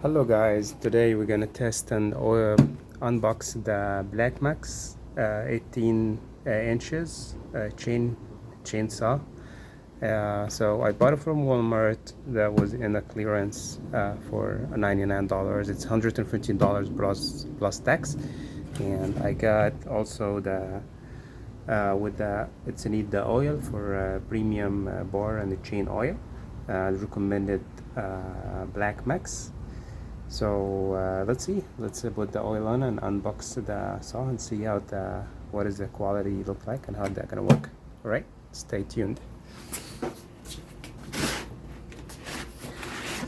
Hello guys, today we're gonna test and unbox the Blackmax 18 inches chainsaw. So I bought it from Walmart. That was in a clearance for $99. It's $115 plus tax. And I got also the with the it's need the oil for premium bar and the chain oil. Recommended Blackmax. So let's see. Let's put the oil on and unbox the saw and see how what is the quality look like and how that gonna work. All right, stay tuned.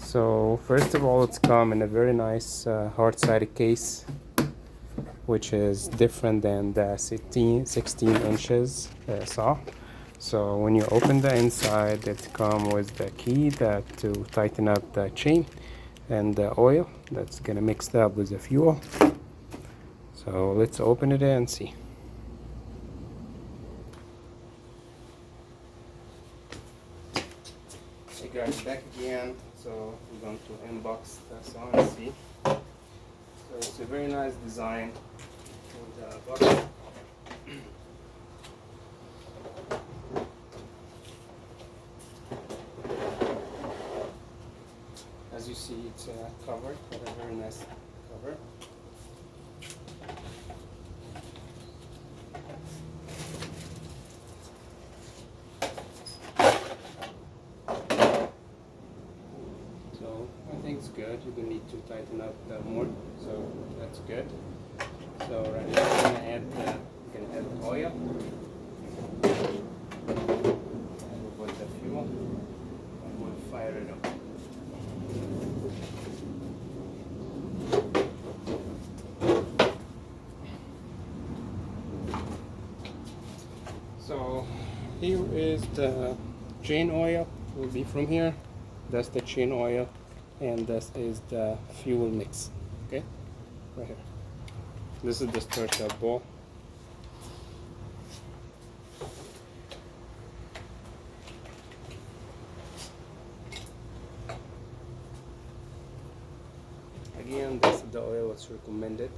So first of all, it's come in a very nice hard-sided case, which is different than the 16 inches saw. So when you open the inside, it comes with the key to tighten up the chain and the oil that's gonna mix up with the fuel. So let's open it and see. Hey guys, back again. So we're going to unbox the saw and see. So it's a very nice design with the box. As you see, it's covered with a very nice cover. So I think it's good. You don't need to tighten up more, so that's good. So right now we're gonna add oil. And we'll put the fuel and we'll fire it up. So here is the chain oil. Will be from here. That's the chain oil, and this is the fuel mix. Okay, right here. This is the startup ball. Again, this is the oil that's recommended.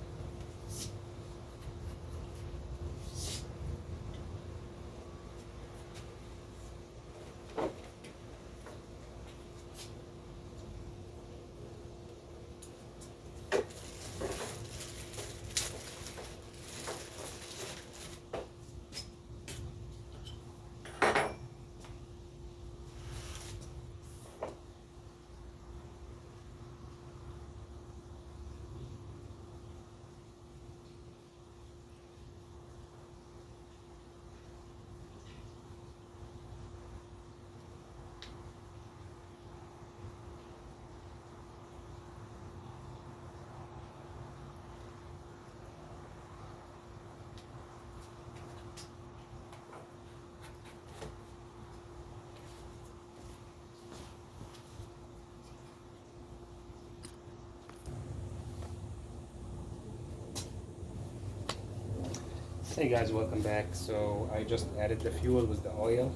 Hey guys, welcome back. So I just added the fuel with the oil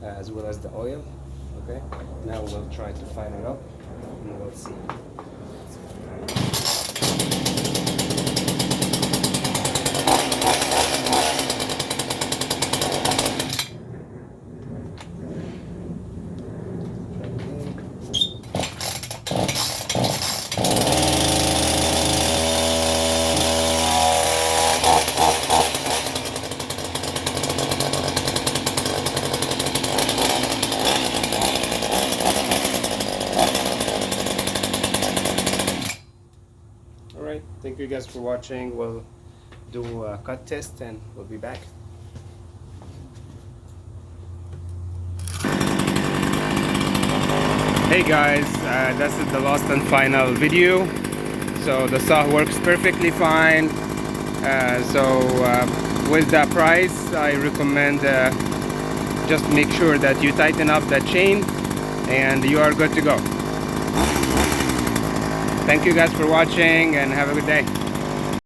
as well as the oil. Okay, now we'll try to fire it up and we'll see. Alright, thank you guys for watching. We'll do a cut test and we'll be back. Hey guys, this is the last and final video. So the saw works perfectly fine. With the price, I recommend just make sure that you tighten up the chain and you are good to go. Thank you guys for watching and have a good day.